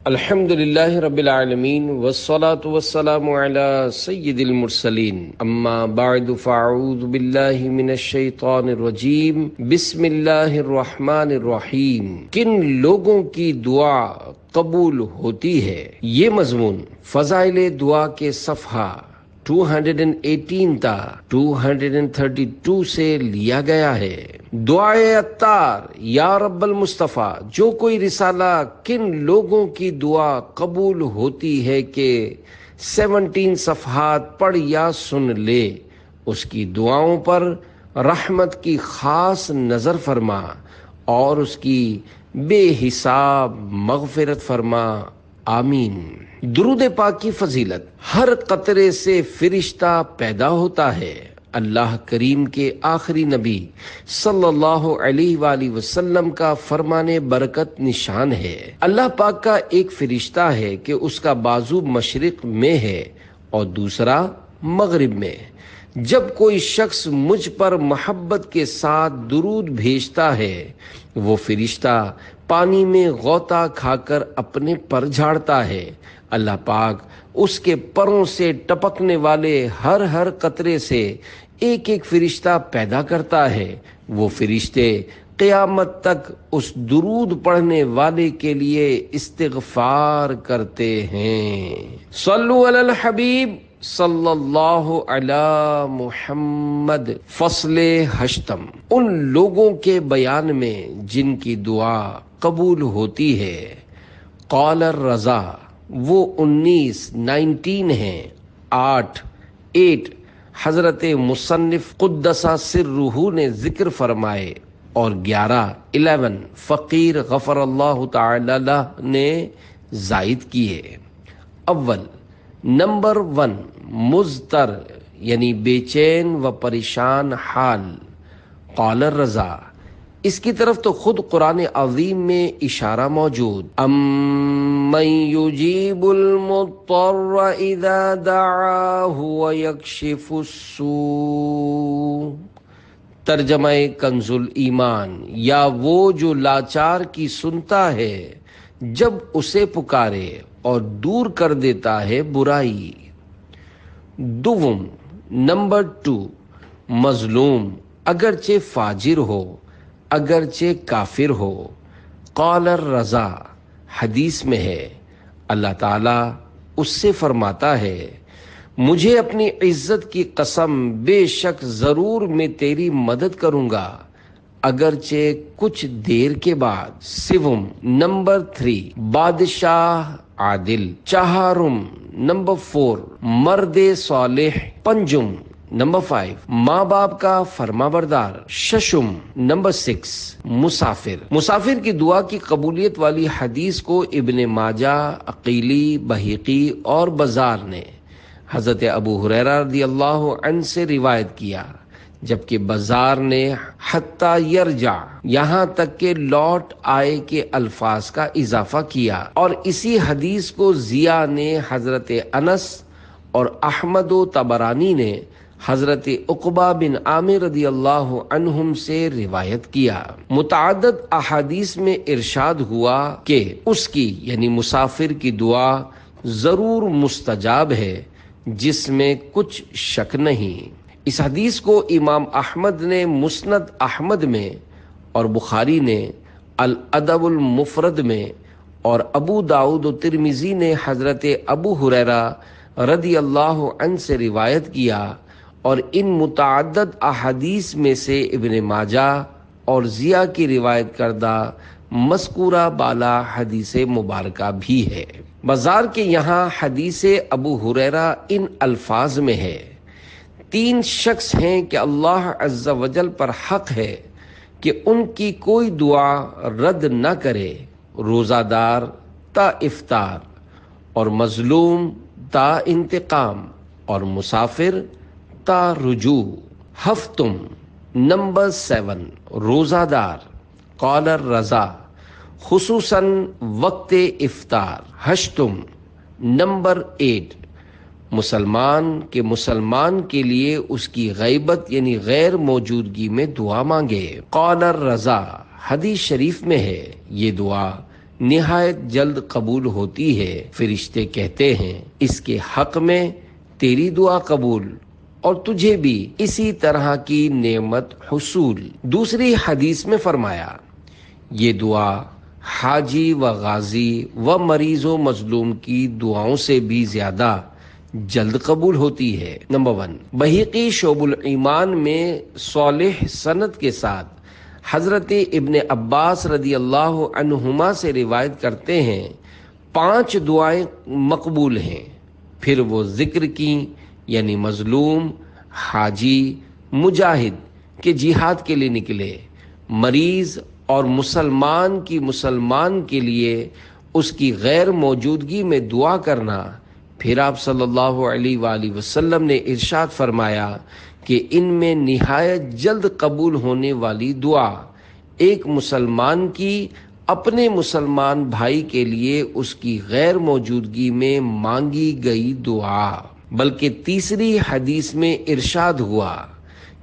الحمد للہ رب العالمین والصلاة والسلام علی سید المرسلین اما بعد فاعوذ باللہ من الشیطان الرجیم بسم اللہ الرحمن الرحیم۔ کن لوگوں کی دعا قبول ہوتی ہے؟ یہ مضمون فضائل دعا کے صفحہ 218 تا 232 سے لیا گیا ہے۔ دعائے عطار یا رب المصطفیٰ، جو کوئی رسالہ کن لوگوں کی دعا قبول ہوتی ہے کہ 17 صفحات پڑھ یا سن لے، اس کی دعاؤں پر رحمت کی خاص نظر فرما اور اس کی بے حساب مغفرت فرما، آمین۔ درود پاک کی فضیلت۔ ہر قطرے سے فرشتہ پیدا ہوتا ہے۔ اللہ کریم کے آخری نبی صلی اللہ علیہ وآلہ وسلم کا فرمان برکت نشان ہے۔ اللہ پاک کا ایک فرشتہ ہے کہ اس کا بازو مشرق میں ہے اور دوسرا مغرب میں۔ جب کوئی شخص مجھ پر محبت کے ساتھ درود بھیجتا ہے، وہ فرشتہ پانی میں غوطہ کھا کر اپنے پر جھاڑتا ہے۔ اللہ پاک اس کے پروں سے ٹپکنے والے ہر قطرے سے ایک ایک فرشتہ پیدا کرتا ہے۔ وہ فرشتے قیامت تک اس درود پڑھنے والے کے لیے استغفار کرتے ہیں۔ صلو علی الحبیب صلی اللہ علی محمد۔ فصل ہشتم، ان لوگوں کے بیان میں جن کی دعا قبول ہوتی ہے۔ قال الرضا، وہ 19 ہیں۔ 8 حضرت مصنف قدس سرہ نے ذکر فرمائے اور 11 فقیر غفر اللہ تعالی لہ نے زائد کیے۔ اول، نمبر 1، مضطر یعنی بے چین و پریشان حال۔ قال الرضا، اس کی طرف تو خود قرآن عظیم میں اشارہ موجود۔ امن یجیب المضطر اذا دعاہ ویکشف السوء۔ ترجمہ کنز الایمان، یا وہ جو لاچار کی سنتا ہے جب اسے پکارے اور دور کر دیتا ہے برائی۔ دوم، نمبر 2، مظلوم اگرچہ فاجر ہو، اگرچہ کافر ہو۔ قال الرضا، حدیث میں ہے اللہ تعالیٰ اس سے فرماتا ہے، مجھے اپنی عزت کی قسم بے شک ضرور میں تیری مدد کروں گا اگرچہ کچھ دیر کے بعد۔ سوم، نمبر 3، بادشاہ عادل۔ چہارم، نمبر 4، مرد صالح۔ پنجم، نمبر 5، ماں باپ کا فرما بردار۔ ششم، نمبر 6، مسافر کی دعا کی قبولیت والی حدیث کو ابن ماجہ، عقیلی، بہقی اور بزار نے حضرت ابو ہریرہ رضی اللہ عنہ سے روایت کیا، جبکہ بزار نے حتی یرجع، یہاں تک کہ لوٹ آئے کے الفاظ کا اضافہ کیا، اور اسی حدیث کو ضیاء نے حضرت انس اور احمد و طبرانی نے حضرت عقبہ بن عامر رضی اللہ عنہم سے روایت کیا۔ متعدد احادیث میں ارشاد ہوا کہ اس کی یعنی مسافر کی دعا ضرور مستجاب ہے، جس میں کچھ شک نہیں۔ اس حدیث کو امام احمد نے مسند احمد میں اور بخاری نے الادب المفرد میں اور ابو داؤد و ترمذی نے حضرت ابو ہریرہ رضی اللہ عنہ سے روایت کیا، اور ان متعدد احادیث میں سے ابن ماجہ اور ضیاء کی روایت کردہ مذکورہ بالا حدیث مبارکہ بھی ہے۔ بزار کے یہاں حدیث ابو ہریرہ ان الفاظ میں ہے، 3 شخص ہیں کہ اللہ عز و جل پر حق ہے کہ ان کی کوئی دعا رد نہ کرے، روزہ دار تا افطار، اور مظلوم تا انتقام، اور مسافر تا رجوع۔ ہفتم، نمبر 7، روزہ دار۔ قال الرضا، خصوصاً وقت افطار۔ ہشتم، نمبر 8، مسلمان کے لیے اس کی غیبت یعنی غیر موجودگی میں دعا مانگے۔ قال الرضا، حدیث شریف میں ہے یہ دعا نہایت جلد قبول ہوتی ہے۔ فرشتے کہتے ہیں اس کے حق میں تیری دعا قبول اور تجھے بھی اسی طرح کی نعمت حصول۔ دوسری حدیث میں فرمایا یہ دعا حاجی و غازی و مریض و مظلوم کی دعاؤں سے بھی زیادہ جلد قبول ہوتی ہے۔ نمبر 1، بہقی شعب الایمان میں صالح سند کے ساتھ حضرت ابن عباس رضی اللہ عنہما سے روایت کرتے ہیں 5 دعائیں مقبول ہیں، پھر وہ ذکر کی، یعنی مظلوم، حاجی، مجاہد کہ جہاد کے لیے نکلے، مریض اور مسلمان کے لیے اس کی غیر موجودگی میں دعا کرنا۔ پھر آپ صلی اللہ علیہ وآلہ وسلم نے ارشاد فرمایا کہ ان میں نہایت جلد قبول ہونے والی دعا ایک مسلمان کی اپنے مسلمان بھائی کے لیے اس کی غیر موجودگی میں مانگی گئی دعا، بلکہ تیسری حدیث میں ارشاد ہوا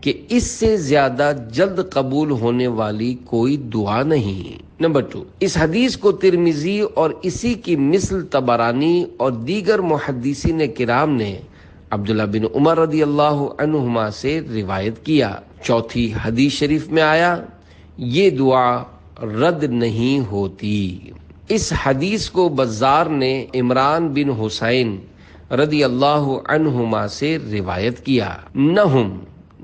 کہ اس سے زیادہ جلد قبول ہونے والی کوئی دعا نہیں۔ نمبر 2، اس حدیث کو ترمذی اور اسی کی مثل طبرانی اور دیگر محدثین کرام نے عبداللہ بن عمر رضی اللہ عنہما سے روایت کیا۔ چوتھی حدیث شریف میں آیا یہ دعا رد نہیں ہوتی۔ اس حدیث کو بزار نے عمران بن حسین رضی اللہ عنہما سے روایت کیا۔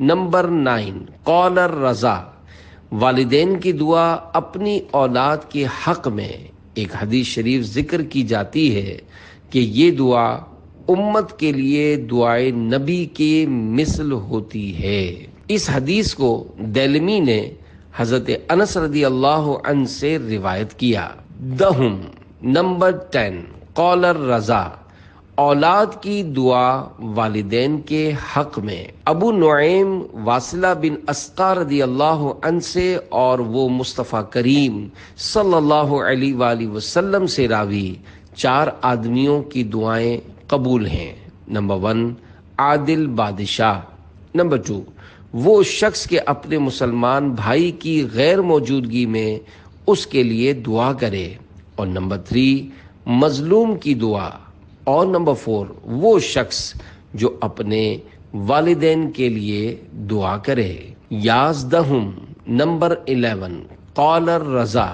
نمبر 9، قول الرضا، والدین کی دعا اپنی اولاد کے حق میں۔ ایک حدیث شریف ذکر کی جاتی ہے کہ یہ دعا امت کے لیے دعائے نبی کے مثل ہوتی ہے۔ اس حدیث کو دیلمی نے حضرت انس رضی اللہ عنہ سے روایت کیا۔ نمبر 10، قول الرضا، اولاد کی دعا والدین کے حق میں۔ ابو نعیم واصلہ بن اسقا رضی اللہ عنہ سے اور وہ مصطفیٰ کریم صلی اللہ علیہ وآلہ وسلم سے راوی 4 آدمیوں کی دعائیں قبول ہیں۔ نمبر 1، عادل بادشاہ۔ نمبر 2، وہ شخص کے اپنے مسلمان بھائی کی غیر موجودگی میں اس کے لیے دعا کرے، اور نمبر 3، مظلوم کی دعا، اور نمبر 4، وہ شخص جو اپنے والدین کے لیے دعا کرے۔ 11، نمبر 11، قول الرضا،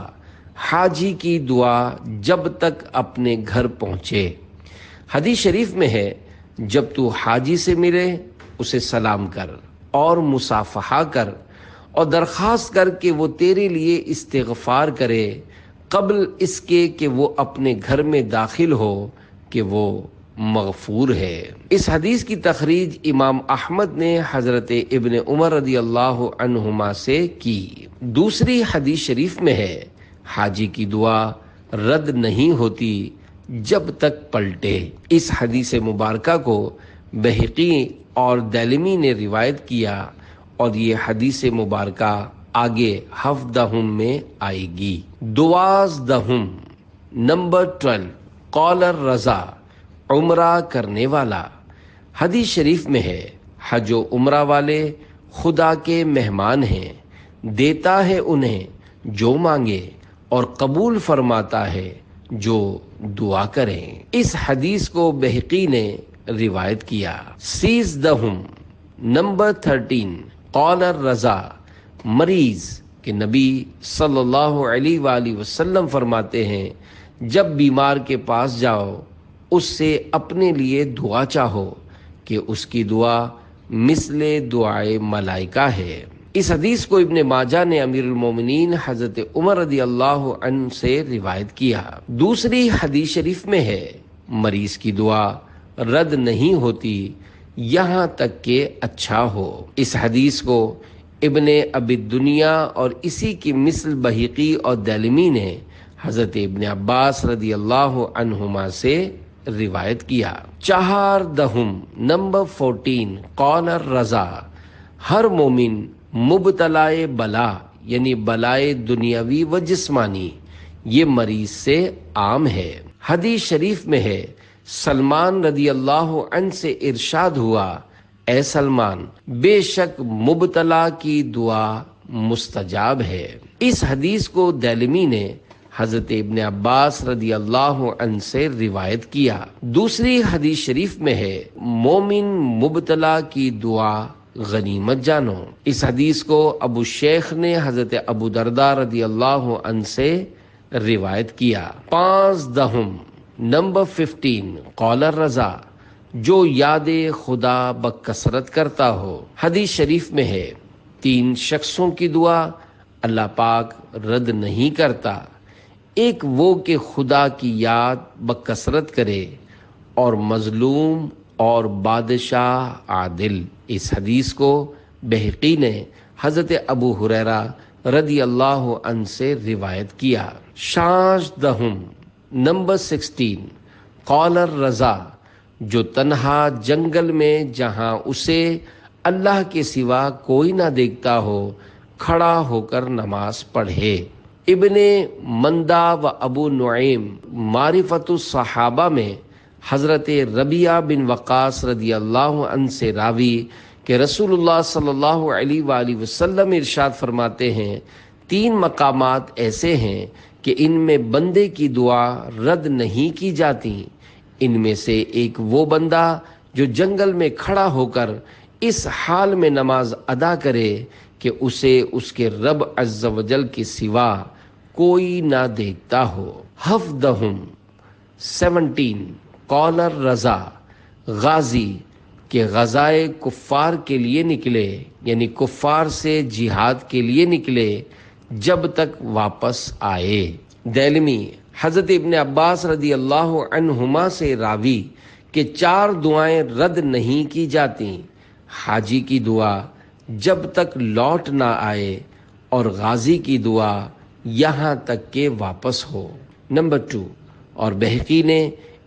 حاجی کی دعا جب تک اپنے گھر پہنچے۔ حدیث شریف میں ہے جب تو حاجی سے ملے اسے سلام کر اور مصافحہ کر اور درخواست کر کہ وہ تیرے لیے استغفار کرے قبل اس کے کہ وہ اپنے گھر میں داخل ہو کہ وہ مغفور ہے۔ اس حدیث کی تخریج امام احمد نے حضرت ابن عمر رضی اللہ عنہما سے کی۔ دوسری حدیث شریف میں ہے حاجی کی دعا رد نہیں ہوتی جب تک پلٹے۔ اس حدیث مبارکہ کو بہقی اور دیلمی نے روایت کیا اور یہ حدیث مبارکہ آگے 17 میں آئے گی۔ 12، نمبر 12، قول الرضا، عمرہ کرنے والا۔ حدیث شریف میں ہے حج و عمرہ والے خدا کے مہمان ہیں، دیتا ہے انہیں جو مانگے اور قبول فرماتا ہے جو دعا کریں۔ اس حدیث کو بہقی نے روایت کیا۔ 13، نمبر 13، قول الرضا، مریض کہ نبی صلی اللہ علیہ وآلہ وسلم فرماتے ہیں جب بیمار کے پاس جاؤ اس سے اپنے لیے دعا چاہو کہ اس کی دعا مثل دعائے ملائکہ ہے۔ اس حدیث کو ابن ماجہ نے امیر المومنین حضرت عمر رضی اللہ عنہ سے روایت کیا۔ دوسری حدیث شریف میں ہے مریض کی دعا رد نہیں ہوتی یہاں تک کہ اچھا ہو۔ اس حدیث کو ابن ابی دنیا اور اسی کی مثل بہقی اور دیلمی نے حضرت ابن عباس رضی اللہ عنہما سے روایت کیا۔ 14، نمبر 14، قول الرضا، ہر مومن مبتلائے بلا یعنی بلائے دنیاوی و جسمانی یہ مریض سے عام ہے۔ حدیث شریف میں ہے سلمان رضی اللہ عنہ سے ارشاد ہوا اے سلمان بے شک مبتلا کی دعا مستجاب ہے۔ اس حدیث کو دیلمی نے حضرت ابن عباس رضی اللہ عنہ سے روایت کیا۔ دوسری حدیث شریف میں ہے مومن مبتلا کی دعا غنیمت جانو۔ اس حدیث کو ابو شیخ نے حضرت ابو درداء رضی اللہ عنہ سے روایت کیا۔ 15 نمبر 15 قول الرضا، جو یاد خدا بکثرت کرتا ہو۔ حدیث شریف میں ہے 3 شخصوں کی دعا اللہ پاک رد نہیں کرتا، ایک وہ کہ خدا کی یاد بکثرت کرے، اور مظلوم اور بادشاہ عادل۔ اس حدیث کو بہقی نے حضرت ابو ہریرہ رضی اللہ عنہ سے روایت کیا۔ 16 نمبر 16 قول الرضا، جو تنہا جنگل میں جہاں اسے اللہ کے سوا کوئی نہ دیکھتا ہو کھڑا ہو کر نماز پڑھے۔ ابن مندہ و ابو نعیم معرفت الصحابہ میں حضرت ربیعہ بن وقاص رضی اللہ عنہ سے راوی کہ رسول اللہ صلی اللہ علیہ وآلہ وسلم ارشاد فرماتے ہیں 3 مقامات ایسے ہیں کہ ان میں بندے کی دعا رد نہیں کی جاتی، ان میں سے ایک وہ بندہ جو جنگل میں کھڑا ہو کر اس حال میں نماز ادا کرے کہ اسے اس کے رب عز و جل کے سوا کوئی نہ دیکھتا ہو۔ 17 قول الرضا، غازی کہ غزائے کفار کے لیے نکلے، یعنی کفار سے جہاد کے لیے نکلے جب تک واپس آئے۔ دیلمی حضرت ابن عباس رضی اللہ عنہما سے راوی کہ 4 دعائیں رد نہیں کی جاتی، حاجی کی دعا جب تک لوٹ نہ آئے، اور غازی کی دعا یہاں تک کہ واپس ہو۔ نمبر 2 اور بہقی نے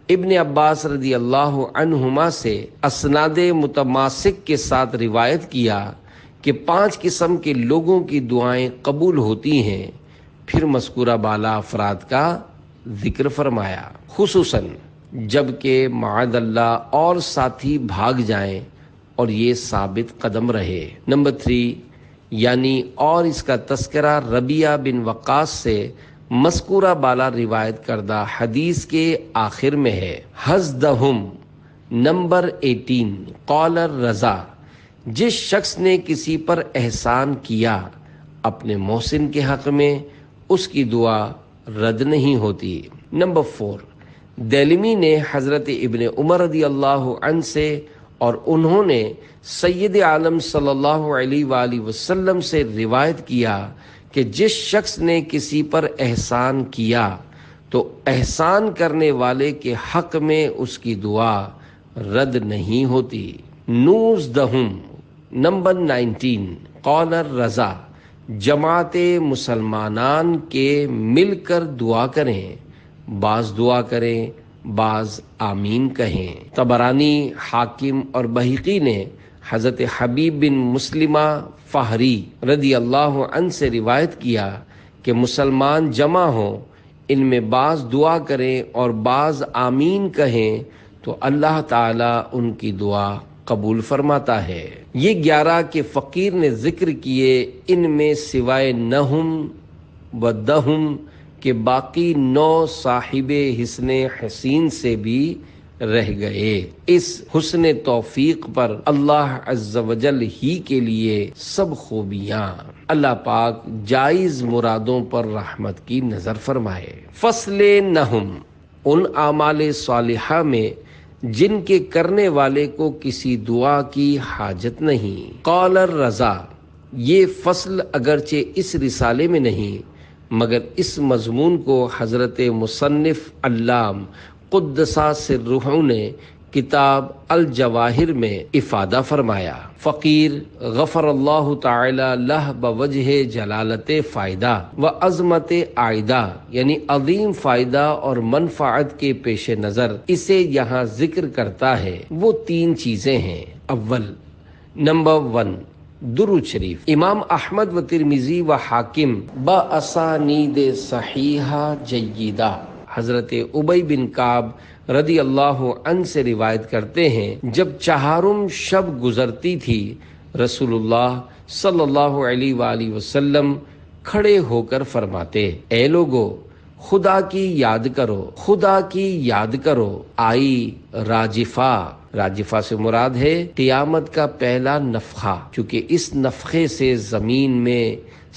ابن عباس رضی اللہ عنہما سے اسناد متماسک کے ساتھ روایت کیا کہ 5 قسم کے لوگوں کی دعائیں قبول ہوتی ہیں، پھر مذکورہ بالا افراد کا ذکر فرمایا، خصوصاً جب کہ معاذ اللہ اور ساتھی بھاگ جائیں اور یہ ثابت قدم رہے۔ نمبر 3 یعنی اور اس کا تذکرہ ربیعہ بن وقاص سے مذکورہ بالا روایت کردہ حدیث کے آخر میں ہے۔ حزدہم نمبر 18 قول الرضا، جس شخص نے کسی پر احسان کیا اپنے محسن کے حق میں اس کی دعا رد نہیں ہوتی۔ نمبر 4 دیلمی نے حضرت ابن عمر رضی اللہ عنہ سے اور انہوں نے سید عالم صلی اللہ علیہ وآلہ وسلم سے روایت کیا کہ جس شخص نے کسی پر احسان کیا تو احسان کرنے والے کے حق میں اس کی دعا رد نہیں ہوتی۔ 19 نمبر 19 قول الرضا، جماعت مسلمانان کے مل کر دعا کریں، بعض دعا کریں بعض آمین کہیں۔ طبرانی، حاکم اور بہقی نے حضرت حبیب بن مسلمہ فہری رضی اللہ عنہ سے روایت کیا کہ مسلمان جمع ہوں، ان میں بعض دعا کریں اور بعض آمین کہیں تو اللہ تعالیٰ ان کی دعا قبول فرماتا ہے۔ یہ 11 کے فقیر نے ذکر کیے، ان میں سوائے نہم و دہم کہ باقی 9 صاحب حسن حسین سے بھی رہ گئے۔ اس حسن توفیق پر اللہ عز و جل ہی کے لیے سب خوبیاں۔ اللہ پاک جائز مرادوں پر رحمت کی نظر فرمائے۔ فصل نہم، ان اعمال صالحہ میں جن کے کرنے والے کو کسی دعا کی حاجت نہیں۔ قول الرضا، یہ فصل اگرچہ اس رسالے میں نہیں مگر اس مضمون کو حضرت مصنف علام قدسہ سرہ نے کتاب الجواہر میں افادہ فرمایا۔ فقیر غفر اللہ تعالی لہ بوجہ جلالت فائدہ و عظمت عائدہ، یعنی عظیم فائدہ اور منفعت کے پیش نظر اسے یہاں ذکر کرتا ہے۔ وہ 3 چیزیں ہیں۔ اول، نمبر 1 درود شریف۔ امام احمد و ترمذی و حاکم باسانید صحیحہ جیدہ حضرت ابی بن کعب رضی اللہ عنہ سے روایت کرتے ہیں، جب 4 شب گزرتی تھی رسول اللہ صلی اللہ علیہ وآلہ وسلم کھڑے ہو کر فرماتے، اے لوگو، خدا کی یاد کرو، خدا کی یاد کرو، آئی راجفہ۔ راجفہ سے مراد ہے قیامت کا پہلا نفخہ، چونکہ اس نفخے سے زمین میں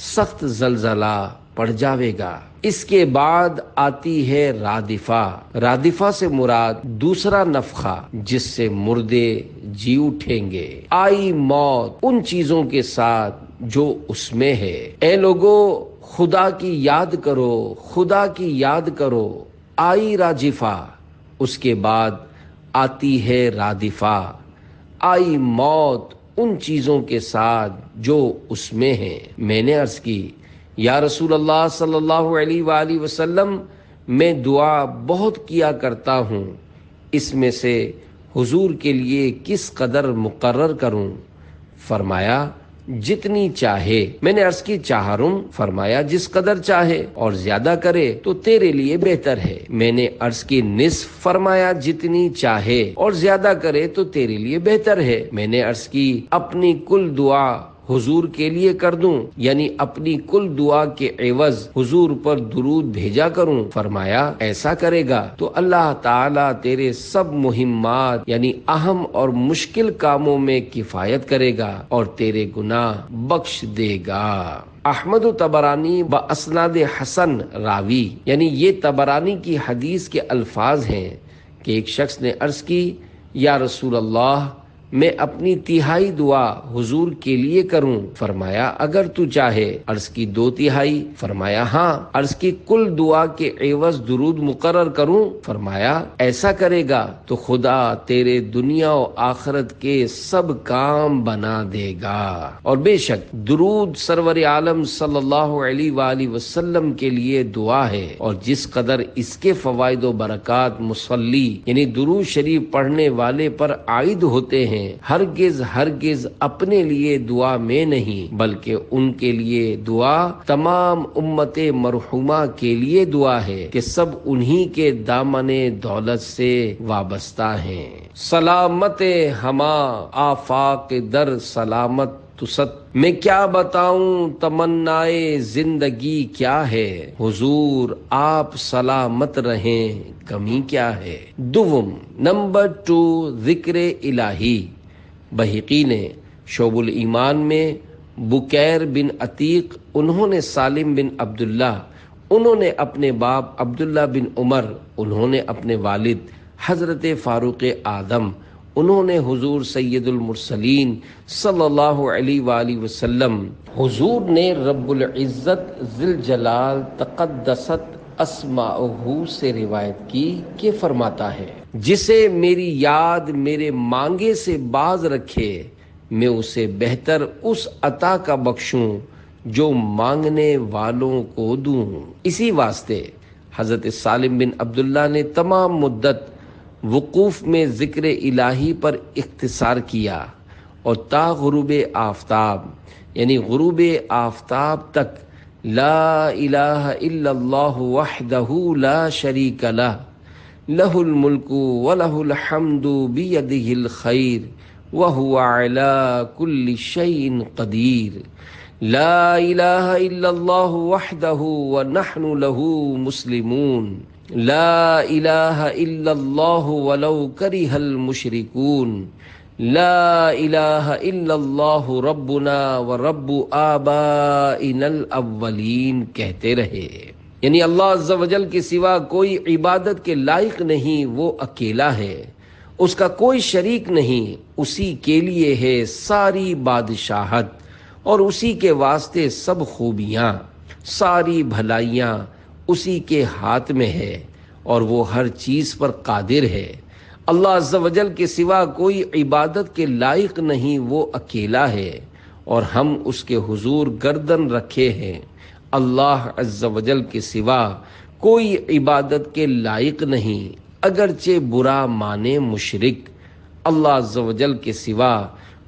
سخت زلزلہ پڑ جاوے گا۔ اس کے بعد آتی ہے رادفہ۔ رادفہ سے مراد دوسرا نفخہ جس سے مردے جی اٹھیں گے۔ آئی موت ان چیزوں کے ساتھ جو اس میں ہے۔ اے لوگو خدا کی یاد کرو، خدا کی یاد کرو، آئی راجفہ۔ اس کے بعد آتی ہے رادفہ، آئی موت ان چیزوں کے ساتھ جو اس میں ہے۔ میں نے عرض کی یا رسول اللہ صلی اللہ علیہ وآلہ وسلم، میں دعا بہت کیا کرتا ہوں، اس میں سے حضور کے لیے کس قدر مقرر کروں؟ فرمایا جتنی چاہے۔ میں نے عرض کی چہارم؟ فرمایا جس قدر چاہے، اور زیادہ کرے تو تیرے لیے بہتر ہے۔ میں نے عرض کی نصف؟ فرمایا جتنی چاہے اور زیادہ کرے تو تیرے لیے بہتر ہے۔ میں نے عرض کی اپنی کل دعا حضور کے لیے کر دوں، یعنی اپنی کل دعا کے عوض حضور پر درود بھیجا کروں؟ فرمایا ایسا کرے گا تو اللہ تعالیٰ تیرے سب مہمات یعنی اہم اور مشکل کاموں میں کفایت کرے گا اور تیرے گناہ بخش دے گا۔ احمد طبرانی باسناد حسن راوی، یعنی یہ طبرانی کی حدیث کے الفاظ ہیں کہ ایک شخص نے عرض کی یا رسول اللہ، میں اپنی تہائی دعا حضور کے لیے کروں؟ فرمایا اگر تو چاہے۔ عرض کی 2/3؟ فرمایا ہاں۔ عرض کی کل دعا کے عوض درود مقرر کروں؟ فرمایا ایسا کرے گا تو خدا تیرے دنیا و آخرت کے سب کام بنا دے گا۔ اور بے شک درود سرور عالم صلی اللہ علیہ وآلہ وسلم کے لیے دعا ہے، اور جس قدر اس کے فوائد و برکات مصلی یعنی درود شریف پڑھنے والے پر عائد ہوتے ہیں، ہرگز ہرگز اپنے لیے دعا میں نہیں، بلکہ ان کے لیے دعا تمام امت مرحومہ کے لیے دعا ہے کہ سب انہی کے دامن دولت سے وابستہ ہیں۔ سلامت ہما آفاق در سلامت تست، میں کیا بتاؤں تمنائے زندگی کیا ہے، حضور آپ سلامت رہیں کمی کیا ہے۔ دوم، نمبر 2، ذکر الہی۔ بہقی نے شعب الایمان میں بکیر بن عتیق، انہوں نے سالم بن عبداللہ، انہوں نے اپنے باپ عبداللہ بن عمر، انہوں نے اپنے والد حضرت فاروق اعظم، انہوں نے حضور سید المرسلین صلی اللہ علیہ وآلہ وسلم، حضور نے رب العزت ذوالجلال تقدست اسماءہ سے روایت کی کہ فرماتا ہے جسے میری یاد میرے مانگے سے باز رکھے، میں اسے بہتر اس عطا کا بخشوں جو مانگنے والوں کو دوں۔ اسی واسطے حضرت سالم بن عبداللہ نے تمام مدت وقوف میں ذکر الہی پر اختصار کیا، اور تا غروب آفتاب یعنی غروب آفتاب تک لا الہ الا اللہ وحدہ لا شریک لہ، لہ الملک ولہ الحمد بیدہ الخیر وہو علی کل شیء قدیر، لا الہ الا اللہ وحدہ ونحن لہ مسلمون، لا الہ الا اللہ ولو کرہ المشرکون، لا الہ الا اللہ ربنا ورب آبائنا الاولین کہتے رہے۔ یعنی اللہ عز و جل کے سوا کوئی عبادت کے لائق نہیں، وہ اکیلا ہے، اس کا کوئی شریک نہیں، اسی کے لیے ہے ساری بادشاہت، اور اسی کے واسطے سب خوبیاں، ساری بھلائیاں اسی کے ہاتھ میں ہے، اور وہ ہر چیز پر قادر ہے۔ اللہ عز و جل کے سوا کوئی عبادت کے لائق نہیں، وہ اکیلا ہے، اور ہم اس کے حضور گردن رکھے ہیں۔ اللہ عز و جل کے سوا کوئی عبادت کے لائق نہیں، اگرچہ برا مانے مشرک۔ اللہ عز و جل کے سوا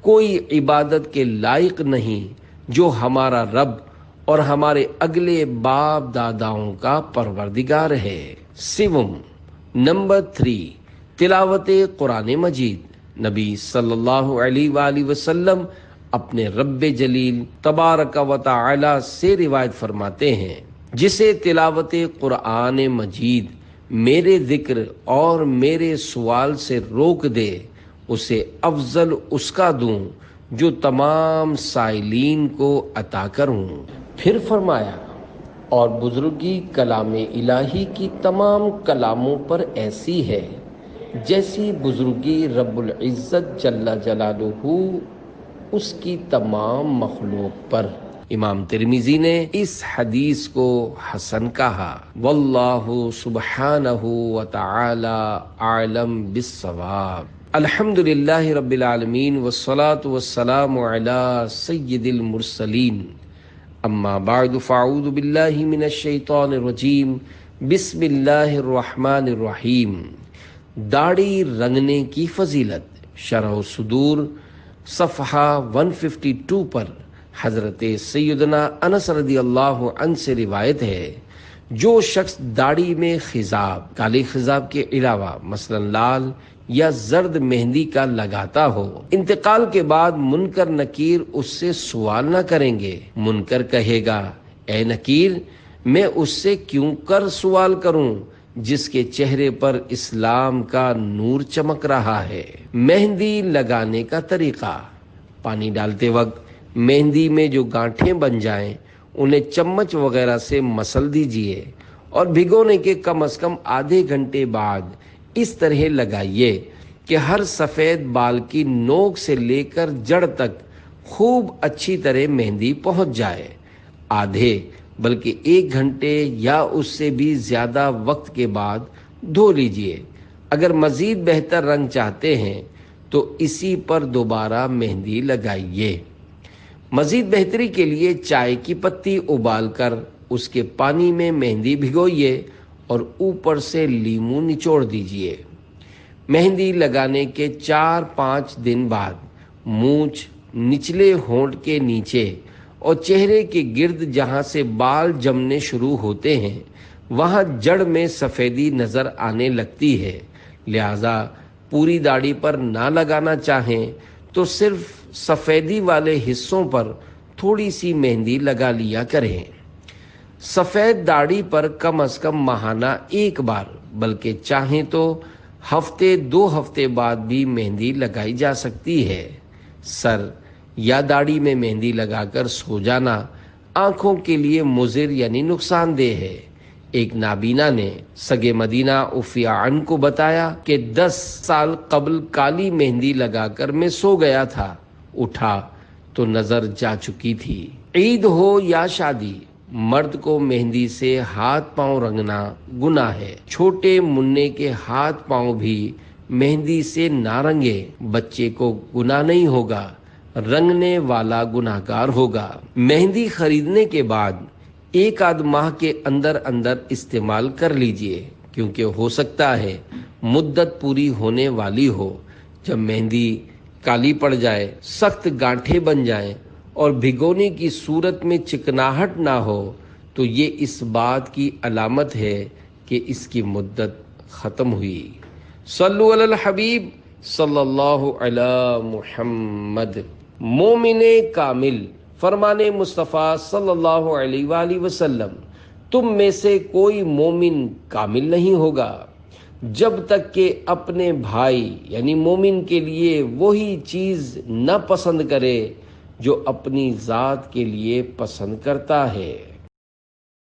کوئی عبادت کے لائق نہیں جو ہمارا رب اور ہمارے اگلے باپ داداؤں کا پروردگار ہے۔ سوم، نمبر 3، تلاوت قرآن مجید۔ نبی صلی اللہ علیہ وآلہ وسلم اپنے رب جلیل تبارک و تعالی سے روایت فرماتے ہیں جسے تلاوت قرآن مجید میرے ذکر اور میرے سوال سے روک دے اسے افضل اس کا دوں جو تمام سائلین کو عطا کروں۔ پھر فرمایا، اور بزرگی کلام الہی کی تمام کلاموں پر ایسی ہے جیسی بزرگی رب العزت جل جلالہ اس کی تمام مخلوق پر۔ امام ترمذی نے اس حدیث کو حسن کہا۔ واللہ سبحانہ وتعالی اعلم بالصواب۔ الحمدللہ رب العالمین والصلاة والسلام علی سید المرسلین، اما بعد فاعوذ باللہ من الشیطان الرجیم، بسم اللہ الرحمن الرحیم۔ داڑھی رنگنے کی فضیلت، شرح صدور صفحہ 152 پر حضرت سیدنا انس رضی اللہ عنہ سے روایت ہے، جو شخص داڑھی میں خضاب، کالے خضاب کے علاوہ مثلا لال یا زرد مہندی کا لگاتا ہو، انتقال کے بعد منکر نکیر اس سے سوال نہ کریں گے۔ منکر کہے گا، اے نکیر، میں اس سے کیوں کر سوال کروں جس کے چہرے پر اسلام کا نور چمک رہا ہے۔ مہندی لگانے کا طریقہ، پانی ڈالتے وقت مہندی میں جو گانٹھیں بن جائیں انہیں چمچ وغیرہ سے مسل دیجئے اور بھگونے کے کم از کم آدھے گھنٹے بعد اس طرح لگائیے کہ ہر سفید بال کی نوک سے لے کر جڑ تک خوب اچھی طرح مہندی پہنچ جائے۔ آدھے بلکہ 1 گھنٹے یا اس سے بھی زیادہ وقت کے بعد دھو لیجئے۔ اگر مزید بہتر رنگ چاہتے ہیں تو اسی پر دوبارہ مہندی لگائیے۔ مزید بہتری کے لیے چائے کی پتی ابال کر اس کے پانی میں مہندی بھگوئیے اور اوپر سے لیموں نچوڑ دیجئے۔ مہندی لگانے کے 4-5 دن بعد مونچھ، نچلے ہونٹ کے نیچے اور چہرے کے گرد جہاں سے بال جمنے شروع ہوتے ہیں وہاں جڑ میں سفیدی نظر آنے لگتی ہے، لہذا پوری داڑھی پر نہ لگانا چاہیں تو صرف سفیدی والے حصوں پر تھوڑی سی مہندی لگا لیا کریں۔ سفید داڑھی پر کم از کم ماہانہ 1 بار بلکہ چاہیں تو ہفتے 2 ہفتے بعد بھی مہندی لگائی جا سکتی ہے۔ سر یا داڑھی میں مہندی لگا کر سو جانا آنکھوں کے لیے مضر یعنی نقصان دہ ہے۔ ایک نابینا نے سگے مدینہ عفیہ عنہ کو بتایا کہ 10 سال قبل کالی مہندی لگا کر میں سو گیا تھا، اٹھا تو نظر جا چکی تھی۔ عید ہو یا شادی، مرد کو مہندی سے ہاتھ پاؤں رنگنا گناہ ہے۔ چھوٹے منع کے ہاتھ پاؤں بھی مہندی سے نہ رنگے۔ بچے کو گناہ نہیں ہوگا، رنگنے والا گناہگار ہوگا۔ مہندی خریدنے کے بعد 1 آدھ ماہ کے اندر استعمال کر لیجئے، کیونکہ ہو سکتا ہے مدت پوری ہونے والی ہو۔ جب مہندی کالی پڑ جائے، سخت گانٹھیں بن جائیں اور بھگونے کی صورت میں چکناہٹ نہ ہو تو یہ اس بات کی علامت ہے کہ اس کی مدت ختم ہوئی۔ صلو علی الحبیب صلی اللہ علی محمد۔ مومن کامل، فرمان مصطفیٰ صلی اللہ علیہ وآلہ وسلم، تم میں سے کوئی مومن کامل نہیں ہوگا جب تک کہ اپنے بھائی یعنی مومن کے لیے وہی چیز نہ پسند کرے جو اپنی ذات کے لیے پسند کرتا ہے۔